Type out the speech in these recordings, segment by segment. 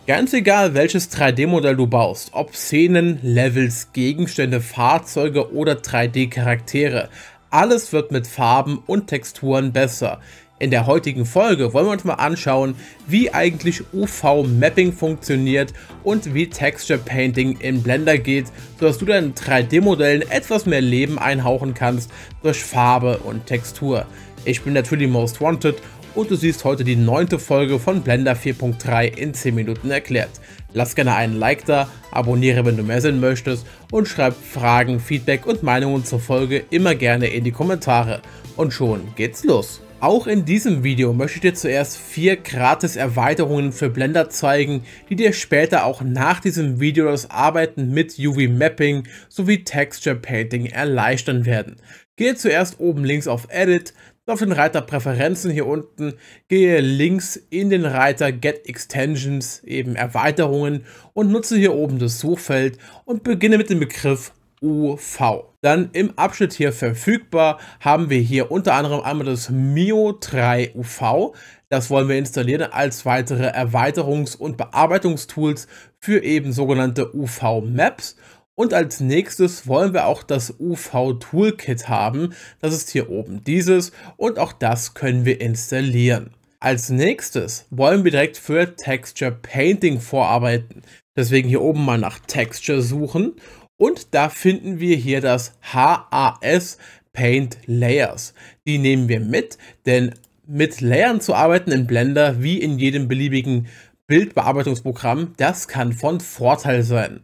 Ganz egal, welches 3D-Modell du baust, ob Szenen, Levels, Gegenstände, Fahrzeuge oder 3D-Charaktere, alles wird mit Farben und Texturen besser. In der heutigen Folge wollen wir uns mal anschauen, wie eigentlich UV-Mapping funktioniert und wie Texture Painting in Blender geht, sodass du deinen 3D-Modellen etwas mehr Leben einhauchen kannst durch Farbe und Textur. Ich bin natürlich Most Wanted und du siehst heute die 9. Folge von Blender 4.3 in 10 Minuten erklärt. Lass gerne einen Like da, abonniere, wenn du mehr sehen möchtest und schreib Fragen, Feedback und Meinungen zur Folge immer gerne in die Kommentare. Und schon geht's los. Auch in diesem Video möchte ich dir zuerst 4 gratis Erweiterungen für Blender zeigen, die dir später auch nach diesem Video das Arbeiten mit UV-Mapping sowie Texture Painting erleichtern werden. Gehe zuerst oben links auf Edit, auf den Reiter Präferenzen hier unten, gehe links in den Reiter Get Extensions, eben Erweiterungen, und nutze hier oben das Suchfeld und beginne mit dem Begriff UV. Dann im Abschnitt hier verfügbar haben wir hier unter anderem einmal das Mio 3 UV. Das wollen wir installieren als weitere Erweiterungs- und Bearbeitungstools für eben sogenannte UV-Maps. Und als nächstes wollen wir auch das UV-Toolkit haben. Das ist hier oben dieses und auch das können wir installieren. Als nächstes wollen wir direkt für Texture Painting vorarbeiten. Deswegen hier oben mal nach Texture suchen und da finden wir hier das HAS Paint Layers. Die nehmen wir mit, denn mit Layern zu arbeiten in Blender wie in jedem beliebigen Bildbearbeitungsprogramm, das kann von Vorteil sein.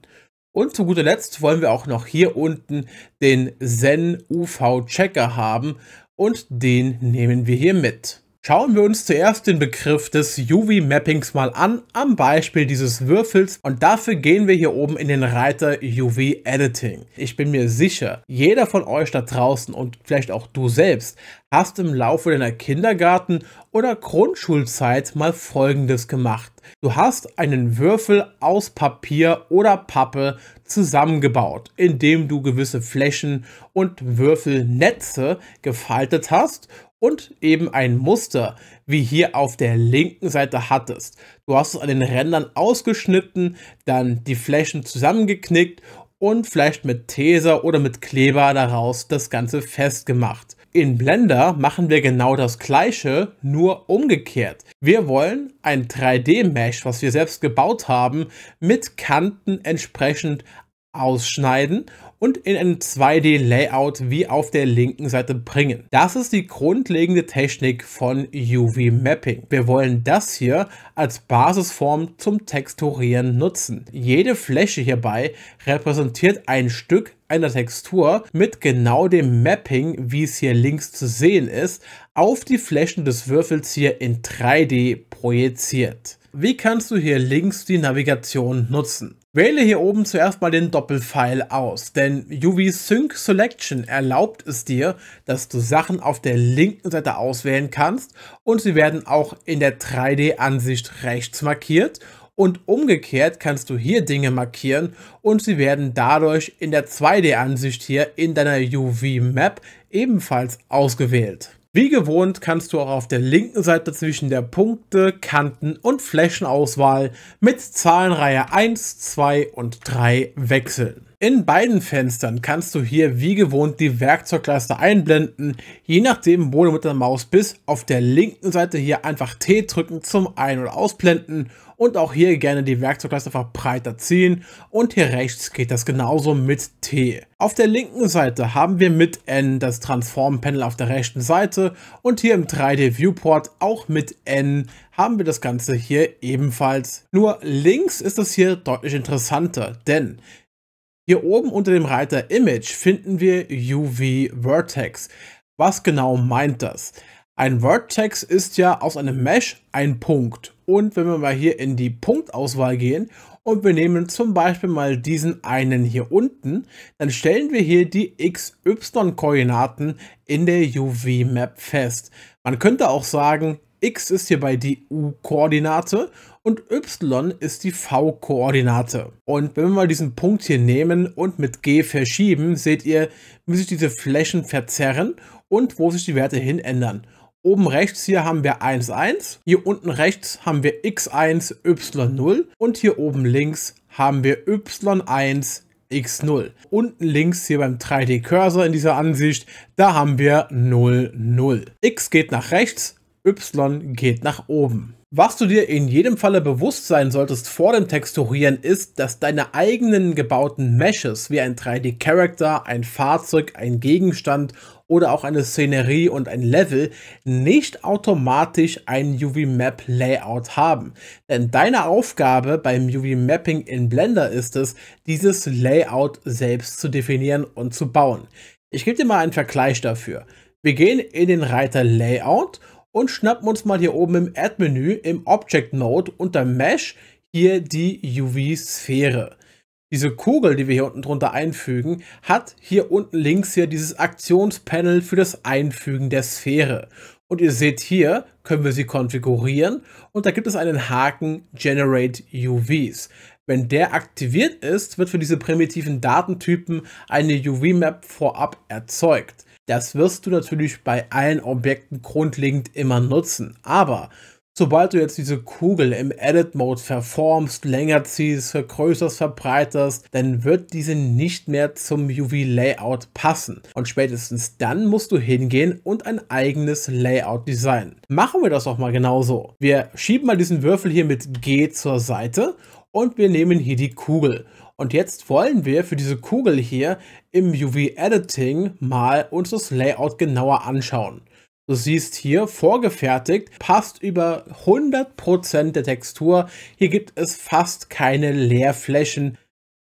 Und zu guter Letzt wollen wir auch noch hier unten den Zen UV Checker haben und den nehmen wir hier mit. Schauen wir uns zuerst den Begriff des UV-Mappings mal an, am Beispiel dieses Würfels, und dafür gehen wir hier oben in den Reiter UV-Editing. Ich bin mir sicher, jeder von euch da draußen und vielleicht auch du selbst hast im Laufe deiner Kindergarten- oder Grundschulzeit mal Folgendes gemacht. Du hast einen Würfel aus Papier oder Pappe zusammengebaut, indem du gewisse Flächen und Würfelnetze gefaltet hast und eben ein Muster wie hier auf der linken Seite hattest. Du hast es an den Rändern ausgeschnitten, dann die Flächen zusammengeknickt und vielleicht mit Teser oder mit Kleber daraus das Ganze festgemacht. In Blender machen wir genau das gleiche, nur umgekehrt. Wir wollen ein 3D-Mesh, was wir selbst gebaut haben, mit Kanten entsprechend ausschneiden und in ein 2D-Layout wie auf der linken Seite bringen. Das ist die grundlegende Technik von UV-Mapping. Wir wollen das hier als Basisform zum Texturieren nutzen. Jede Fläche hierbei repräsentiert ein Stück einer Textur mit genau dem Mapping, wie es hier links zu sehen ist, auf die Flächen des Würfels hier in 3D projiziert. Wie kannst du hier links die Navigation nutzen? Wähle hier oben zuerst mal den Doppelpfeil aus, denn UV Sync Selection erlaubt es dir, dass du Sachen auf der linken Seite auswählen kannst und sie werden auch in der 3D-Ansicht rechts markiert. Und umgekehrt kannst du hier Dinge markieren und sie werden dadurch in der 2D-Ansicht hier in deiner UV-Map ebenfalls ausgewählt. Wie gewohnt kannst du auch auf der linken Seite zwischen der Punkte-, Kanten- und Flächenauswahl mit Zahlenreihe 1, 2 und 3 wechseln. In beiden Fenstern kannst du hier wie gewohnt die Werkzeugleiste einblenden. Je nachdem, wo du mit der Maus bist, auf der linken Seite hier einfach T drücken zum Ein- oder Ausblenden und auch hier gerne die Werkzeugleiste einfach breiter ziehen und hier rechts geht das genauso mit T. Auf der linken Seite haben wir mit N das Transform Panel auf der rechten Seite und hier im 3D Viewport auch mit N haben wir das Ganze hier ebenfalls. Nur links ist es hier deutlich interessanter, denn hier oben unter dem Reiter Image finden wir UV Vertex. Was genau meint das? Ein Vertex ist ja aus einem Mesh ein Punkt. Und wenn wir mal hier in die Punktauswahl gehen und wir nehmen zum Beispiel mal diesen einen hier unten, dann stellen wir hier die XY-Koordinaten in der UV-Map fest. Man könnte auch sagen, X ist hierbei die U-Koordinate und Y ist die V-Koordinate. Und wenn wir mal diesen Punkt hier nehmen und mit G verschieben, seht ihr, wie sich diese Flächen verzerren und wo sich die Werte hin ändern. Oben rechts hier haben wir 1, 1, hier unten rechts haben wir x1, y0 und hier oben links haben wir y1, x0. Unten links hier beim 3D-Cursor in dieser Ansicht, da haben wir 0, 0. X geht nach rechts, y geht nach oben. Was du dir in jedem Falle bewusst sein solltest vor dem Texturieren ist, dass deine eigenen gebauten Meshes wie ein 3D-Character, ein Fahrzeug, ein Gegenstand oder auch eine Szenerie und ein Level nicht automatisch ein UV-Map-Layout haben. Denn deine Aufgabe beim UV-Mapping in Blender ist es, dieses Layout selbst zu definieren und zu bauen. Ich gebe dir mal einen Vergleich dafür. Wir gehen in den Reiter Layout und schnappen uns mal hier oben im Add-Menü im Object-Mode unter Mesh hier die UV-Sphäre. Diese Kugel, die wir hier unten drunter einfügen, hat hier unten links hier dieses Aktionspanel für das Einfügen der Sphäre. Und ihr seht hier, können wir sie konfigurieren und da gibt es einen Haken Generate UVs. Wenn der aktiviert ist, wird für diese primitiven Datentypen eine UV-Map vorab erzeugt. Das wirst du natürlich bei allen Objekten grundlegend immer nutzen, aber sobald du jetzt diese Kugel im Edit-Mode verformst, länger ziehst, vergrößerst, verbreiterst, dann wird diese nicht mehr zum UV-Layout passen. Und spätestens dann musst du hingehen und ein eigenes Layout designen. Machen wir das doch mal genauso. Wir schieben mal diesen Würfel hier mit G zur Seite und wir nehmen hier die Kugel. Und jetzt wollen wir für diese Kugel hier im UV-Editing mal uns das Layout genauer anschauen. Du siehst hier, vorgefertigt, passt über 100% der Textur. Hier gibt es fast keine Leerflächen.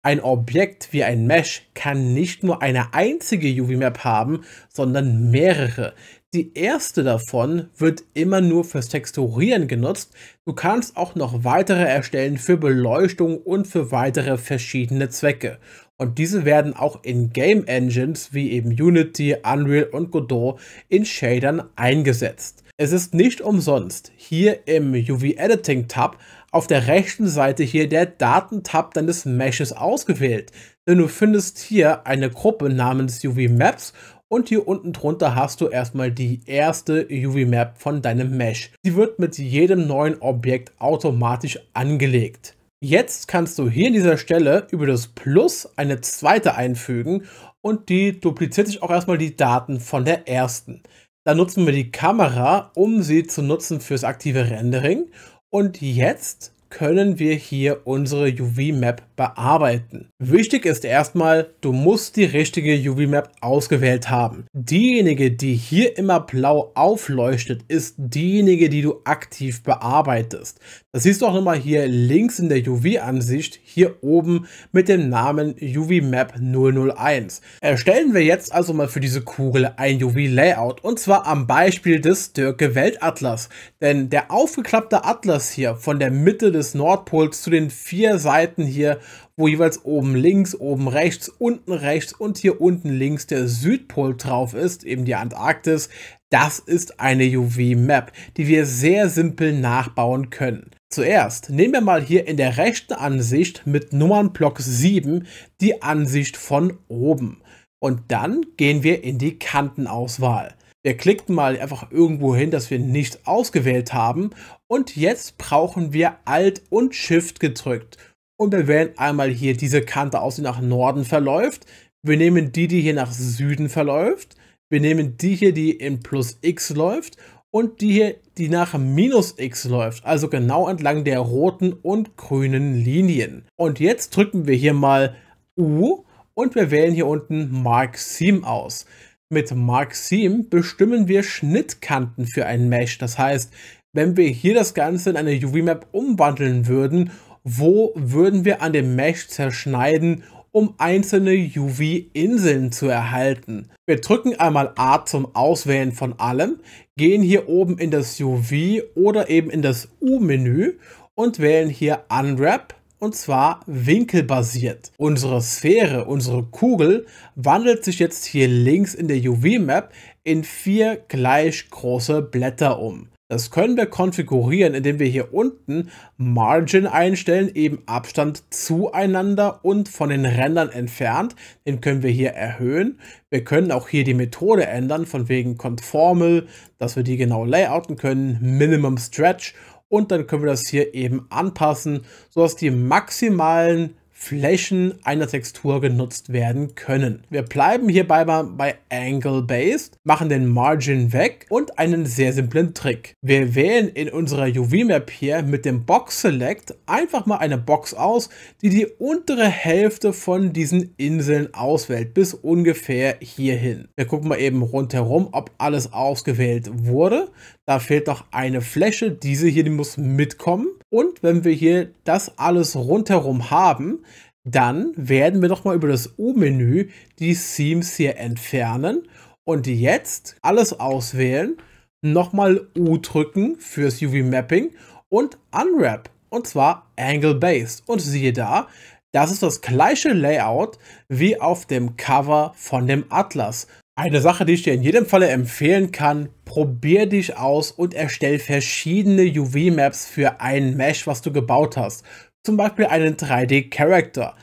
Ein Objekt wie ein Mesh kann nicht nur eine einzige UV-Map haben, sondern mehrere. Die erste davon wird immer nur fürs Texturieren genutzt. Du kannst auch noch weitere erstellen für Beleuchtung und für weitere verschiedene Zwecke. Und diese werden auch in Game Engines wie eben Unity, Unreal und Godot in Shadern eingesetzt. Es ist nicht umsonst hier im UV-Editing-Tab auf der rechten Seite hier der Daten-Tab deines Meshes ausgewählt. Denn du findest hier eine Gruppe namens UV-Maps und hier unten drunter hast du erstmal die erste UV-Map von deinem Mesh. Die wird mit jedem neuen Objekt automatisch angelegt. Jetzt kannst du hier an dieser Stelle über das Plus eine zweite einfügen und die dupliziert sich auch erstmal die Daten von der ersten. Dann nutzen wir die Kamera, um sie zu nutzen fürs aktive Rendering. Und jetzt können wir hier unsere UV-Map bearbeiten. Wichtig ist erstmal, du musst die richtige UV-Map ausgewählt haben. Diejenige, die hier immer blau aufleuchtet, ist diejenige, die du aktiv bearbeitest. Das siehst du auch nochmal hier links in der UV-Ansicht, hier oben mit dem Namen UV-Map 001. Erstellen wir jetzt also mal für diese Kugel ein UV-Layout und zwar am Beispiel des Dörke Weltatlas. Denn der aufgeklappte Atlas hier von der Mitte des Nordpols zu den 4 Seiten hier, wo jeweils oben links, oben rechts, unten rechts und hier unten links der Südpol drauf ist, eben die Antarktis, das ist eine UV-Map, die wir sehr simpel nachbauen können. Zuerst nehmen wir mal hier in der rechten Ansicht mit Nummernblock 7 die Ansicht von oben. Und dann gehen wir in die Kantenauswahl. Wir klicken mal einfach irgendwo hin, dass wir nichts ausgewählt haben. Und jetzt brauchen wir Alt und Shift gedrückt. Und wir wählen einmal hier diese Kante aus, die nach Norden verläuft. Wir nehmen die, die hier nach Süden verläuft. Wir nehmen die hier, die in plus X läuft. Und die hier, die nach minus X läuft. Also genau entlang der roten und grünen Linien. Und jetzt drücken wir hier mal U und wir wählen hier unten Mark Seam aus. Mit Mark Seam bestimmen wir Schnittkanten für ein Mesh. Das heißt, wenn wir hier das Ganze in eine UV-Map umwandeln würden, wo würden wir an dem Mesh zerschneiden, um einzelne UV-Inseln zu erhalten? Wir drücken einmal A zum Auswählen von allem, gehen hier oben in das UV oder eben in das U-Menü und wählen hier Unwrap. Und zwar winkelbasiert. Unsere Sphäre, unsere Kugel, wandelt sich jetzt hier links in der UV-Map in 4 gleich große Blätter um. Das können wir konfigurieren, indem wir hier unten Margin einstellen, eben Abstand zueinander und von den Rändern entfernt. Den können wir hier erhöhen. Wir können auch hier die Methode ändern, von wegen Conformal, dass wir die genau layouten können, Minimum Stretch, und dann können wir das hier eben anpassen, sodass die maximalen Flächen einer Textur genutzt werden können. Wir bleiben hierbei mal bei Angle Based, machen den Margin weg und einen sehr simplen Trick. Wir wählen in unserer UV-Map hier mit dem Box Select einfach mal eine Box aus, die die untere Hälfte von diesen Inseln auswählt, bis ungefähr hierhin. Wir gucken mal eben rundherum, ob alles ausgewählt wurde. Da fehlt noch eine Fläche, diese hier, die muss mitkommen. Und wenn wir hier das alles rundherum haben, dann werden wir doch mal über das U-Menü die Seams hier entfernen und jetzt alles auswählen, nochmal U drücken fürs UV-Mapping und Unwrap, und zwar Angle Based. Und siehe da, das ist das gleiche Layout wie auf dem Cover von dem Atlas. Eine Sache, die ich dir in jedem Falle empfehlen kann: probier dich aus und erstell verschiedene UV-Maps für ein Mesh, was du gebaut hast. Zum Beispiel einen 3D-Character.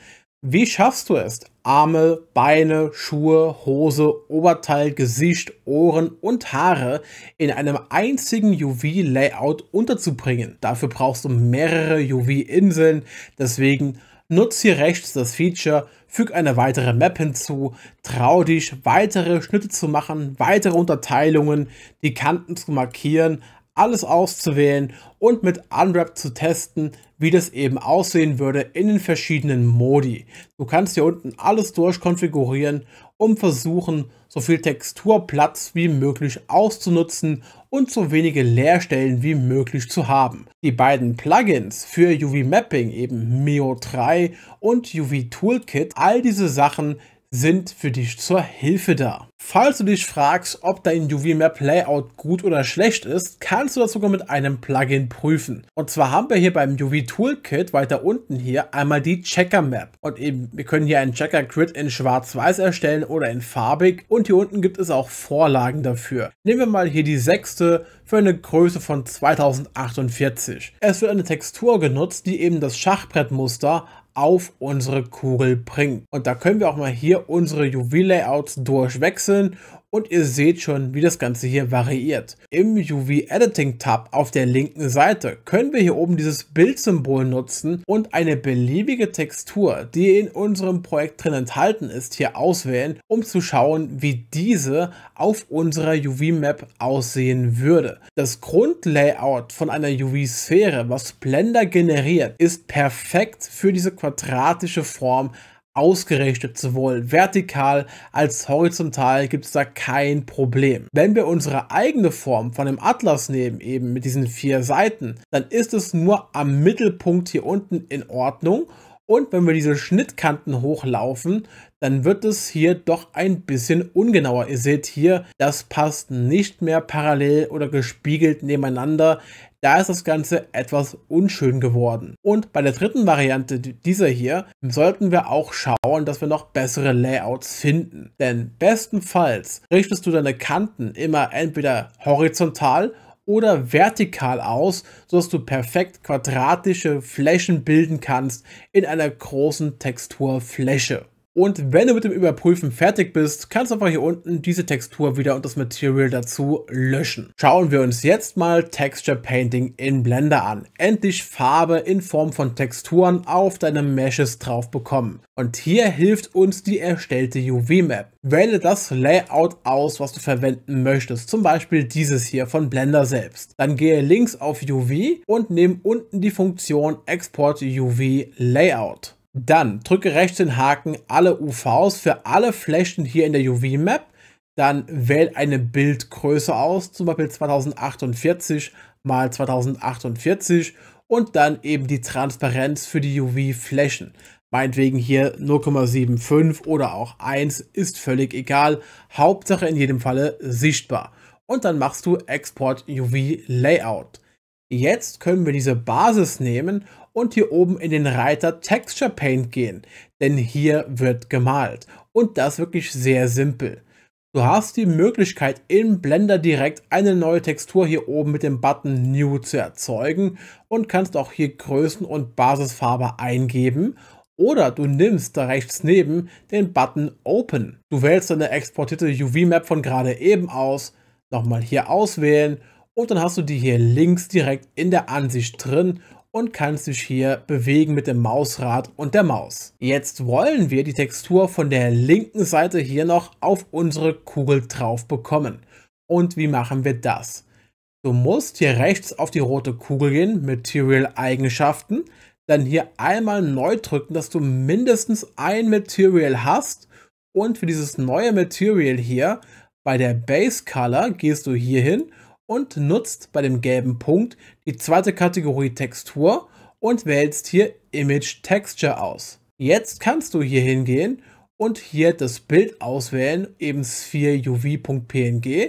Wie schaffst du es, Arme, Beine, Schuhe, Hose, Oberteil, Gesicht, Ohren und Haare in einem einzigen UV-Layout unterzubringen? Dafür brauchst du mehrere UV-Inseln, deswegen nutz hier rechts das Feature, füg eine weitere Map hinzu, trau dich, weitere Schnitte zu machen, weitere Unterteilungen, die Kanten zu markieren, alles auszuwählen und mit Unwrap zu testen, wie das eben aussehen würde in den verschiedenen Modi. Du kannst hier unten alles durchkonfigurieren, um versuchen, so viel Texturplatz wie möglich auszunutzen und so wenige Leerstellen wie möglich zu haben. Die beiden Plugins für UV Mapping, eben Mio 3 und UV Toolkit, all diese Sachen sind für dich zur Hilfe da. Falls du dich fragst, ob dein UV-Map Layout gut oder schlecht ist, kannst du das sogar mit einem Plugin prüfen. Und zwar haben wir hier beim UV Toolkit weiter unten hier einmal die Checker Map. Und eben, wir können hier einen Checker Grid in schwarz-weiß erstellen oder in farbig. Und hier unten gibt es auch Vorlagen dafür. Nehmen wir mal hier die 6. für eine Größe von 2048. Es wird eine Textur genutzt, die eben das Schachbrettmuster auf unsere Kugel bringt. Und da können wir auch mal hier unsere UV-Layouts durchwechseln und ihr seht schon, wie das Ganze hier variiert. Im UV-Editing-Tab auf der linken Seite können wir hier oben dieses Bildsymbol nutzen und eine beliebige Textur, die in unserem Projekt drin enthalten ist, hier auswählen, um zu schauen, wie diese auf unserer UV-Map aussehen würde. Das Grundlayout von einer UV-Sphäre, was Blender generiert, ist perfekt für diese quadratische Form ausgerichtet. Sowohl vertikal als horizontal gibt es da kein Problem. Wenn wir unsere eigene Form von dem Atlas nehmen, eben mit diesen 4 Seiten, dann ist es nur am Mittelpunkt hier unten in Ordnung. Und wenn wir diese Schnittkanten hochlaufen, dann wird es hier doch ein bisschen ungenauer. Ihr seht hier, das passt nicht mehr parallel oder gespiegelt nebeneinander. Da ist das Ganze etwas unschön geworden. Und bei der dritten Variante, dieser hier, sollten wir auch schauen, dass wir noch bessere Layouts finden. Denn bestenfalls richtest du deine Kanten immer entweder horizontal oder vertikal aus, sodass du perfekt quadratische Flächen bilden kannst in einer großen Texturfläche. Und wenn du mit dem Überprüfen fertig bist, kannst du einfach hier unten diese Textur wieder und das Material dazu löschen. Schauen wir uns jetzt mal Texture Painting in Blender an. Endlich Farbe in Form von Texturen auf deine Meshes drauf bekommen. Und hier hilft uns die erstellte UV-Map. Wähle das Layout aus, was du verwenden möchtest, zum Beispiel dieses hier von Blender selbst. Dann gehe links auf UV und nehme unten die Funktion Export UV Layout. Dann drücke rechts den Haken alle UVs für alle Flächen hier in der UV-Map. Dann wähle eine Bildgröße aus, zum Beispiel 2048 x 2048 und dann eben die Transparenz für die UV-Flächen. Meinetwegen hier 0,75 oder auch 1, ist völlig egal. Hauptsache in jedem Falle sichtbar. Und dann machst du Export UV Layout. Jetzt können wir diese Basis nehmen und hier oben in den Reiter Texture Paint gehen, denn hier wird gemalt und das wirklich sehr simpel. Du hast die Möglichkeit, in Blender direkt eine neue Textur hier oben mit dem Button New zu erzeugen und kannst auch hier Größen und Basisfarbe eingeben. Oder du nimmst da rechts neben den Button Open. Du wählst deine exportierte UV-Map von gerade eben aus, nochmal hier auswählen und dann hast du die hier links direkt in der Ansicht drin und kannst dich hier bewegen mit dem Mausrad und der Maus. Jetzt wollen wir die Textur von der linken Seite hier noch auf unsere Kugel drauf bekommen. Und wie machen wir das? Du musst hier rechts auf die rote Kugel gehen, Material Eigenschaften, dann hier einmal neu drücken, dass du mindestens ein Material hast und für dieses neue Material hier bei der Base Color gehst du hier hin und nutzt bei dem gelben Punkt die zweite Kategorie Textur und wählst hier Image Texture aus. Jetzt kannst du hier hingehen und hier das Bild auswählen, eben sphere-uv.png,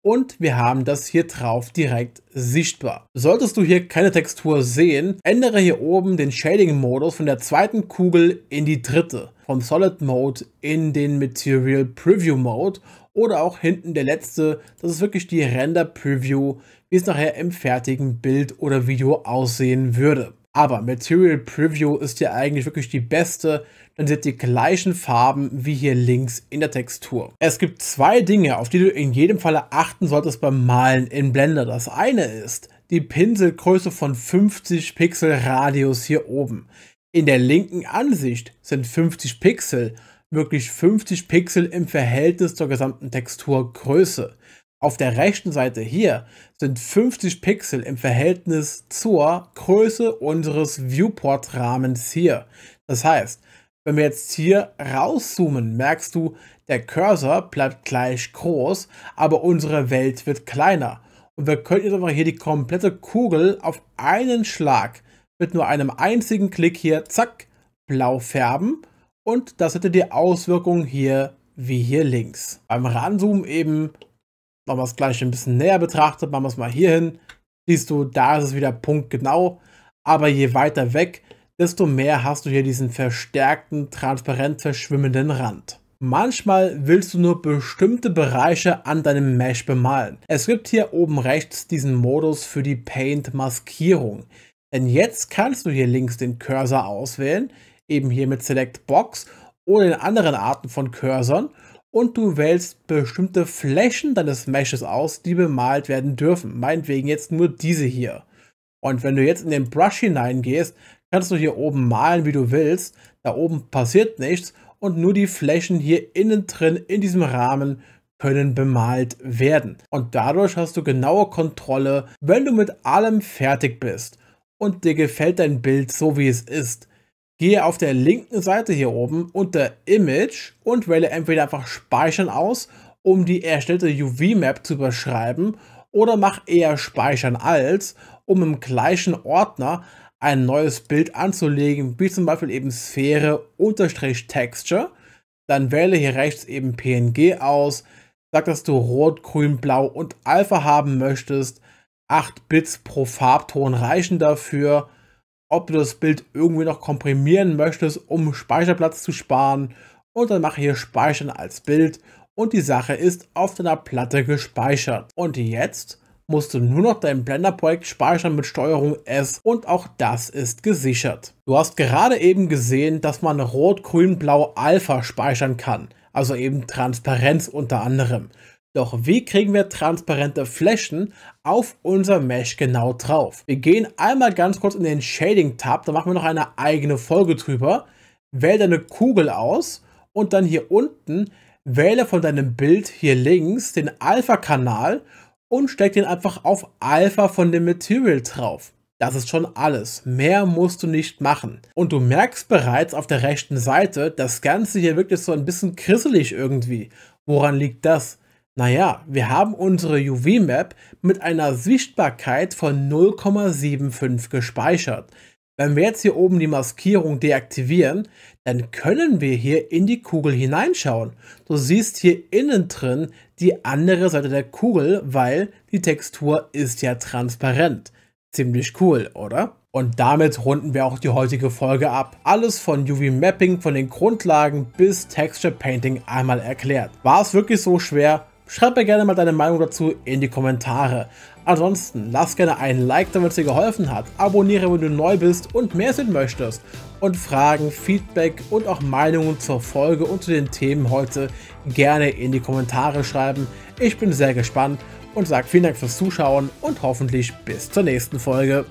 und wir haben das hier drauf direkt sichtbar. Solltest du hier keine Textur sehen, ändere hier oben den Shading-Modus von der zweiten Kugel in die dritte, vom Solid Mode in den Material Preview Mode oder auch hinten der letzte, das ist wirklich die Render Preview, wie es nachher im fertigen Bild oder Video aussehen würde. Aber Material Preview ist ja eigentlich wirklich die beste, dann seht ihr die gleichen Farben wie hier links in der Textur. Es gibt zwei Dinge, auf die du in jedem Falle achten solltest beim Malen in Blender. Das eine ist die Pinselgröße von 50 Pixel Radius hier oben. In der linken Ansicht sind 50 Pixel wirklich 50 Pixel im Verhältnis zur gesamten Texturgröße. Auf der rechten Seite hier sind 50 Pixel im Verhältnis zur Größe unseres Viewport-Rahmens hier. Das heißt, wenn wir jetzt hier rauszoomen, merkst du, der Cursor bleibt gleich groß, aber unsere Welt wird kleiner. Und wir können jetzt einfach hier die komplette Kugel auf einen Schlag mit nur einem einzigen Klick hier, zack, blau färben. Und das hätte die Auswirkung hier wie hier links. Beim Ranzoomen eben, wenn man es gleich ein bisschen näher betrachtet, machen wir es mal hier hin, siehst du, da ist es wieder punktgenau. Aber je weiter weg, desto mehr hast du hier diesen verstärkten, transparent verschwimmenden Rand. Manchmal willst du nur bestimmte Bereiche an deinem Mesh bemalen. Es gibt hier oben rechts diesen Modus für die Paint-Maskierung. Denn jetzt kannst du hier links den Cursor auswählen, eben hier mit Select Box oder in anderen Arten von Cursoren, und du wählst bestimmte Flächen deines Meshes aus, die bemalt werden dürfen. Meinetwegen jetzt nur diese hier. Und wenn du jetzt in den Brush hineingehst, kannst du hier oben malen, wie du willst. Da oben passiert nichts und nur die Flächen hier innen drin in diesem Rahmen können bemalt werden. Und dadurch hast du genaue Kontrolle, wenn du mit allem fertig bist und dir gefällt dein Bild so, wie es ist. Gehe auf der linken Seite hier oben unter Image und wähle entweder einfach Speichern aus, um die erstellte UV-Map zu überschreiben, oder mach eher Speichern als, um im gleichen Ordner ein neues Bild anzulegen, wie zum Beispiel eben Sphäre-Texture. Dann wähle hier rechts eben PNG aus, sag, dass du Rot, Grün, Blau und Alpha haben möchtest. 8 Bits pro Farbton reichen dafür. Ob du das Bild irgendwie noch komprimieren möchtest, um Speicherplatz zu sparen, und dann mache hier Speichern als Bild und die Sache ist auf deiner Platte gespeichert. Und jetzt musst du nur noch dein Blender-Projekt speichern mit STRG S und auch das ist gesichert. Du hast gerade eben gesehen, dass man Rot, Grün, Blau, Alpha speichern kann, also eben Transparenz unter anderem. Doch wie kriegen wir transparente Flächen auf unser Mesh genau drauf? Wir gehen einmal ganz kurz in den Shading-Tab, da machen wir noch eine eigene Folge drüber. Wähle deine Kugel aus und dann hier unten wähle von deinem Bild hier links den Alpha-Kanal und steck den einfach auf Alpha von dem Material drauf. Das ist schon alles. Mehr musst du nicht machen. Und du merkst bereits auf der rechten Seite, das Ganze hier wirkt jetzt so ein bisschen krisselig irgendwie. Woran liegt das? Naja, wir haben unsere UV-Map mit einer Sichtbarkeit von 0,75 gespeichert. Wenn wir jetzt hier oben die Maskierung deaktivieren, dann können wir hier in die Kugel hineinschauen. Du siehst hier innen drin die andere Seite der Kugel, weil die Textur ist ja transparent. Ziemlich cool, oder? Und damit runden wir auch die heutige Folge ab. Alles von UV-Mapping, von den Grundlagen bis Texture Painting einmal erklärt. War es wirklich so schwer? Schreib mir gerne mal deine Meinung dazu in die Kommentare. Ansonsten lass gerne einen Like, damit es dir geholfen hat. Abonniere, wenn du neu bist und mehr sehen möchtest. Und Fragen, Feedback und auch Meinungen zur Folge und zu den Themen heute gerne in die Kommentare schreiben. Ich bin sehr gespannt und sage vielen Dank fürs Zuschauen und hoffentlich bis zur nächsten Folge.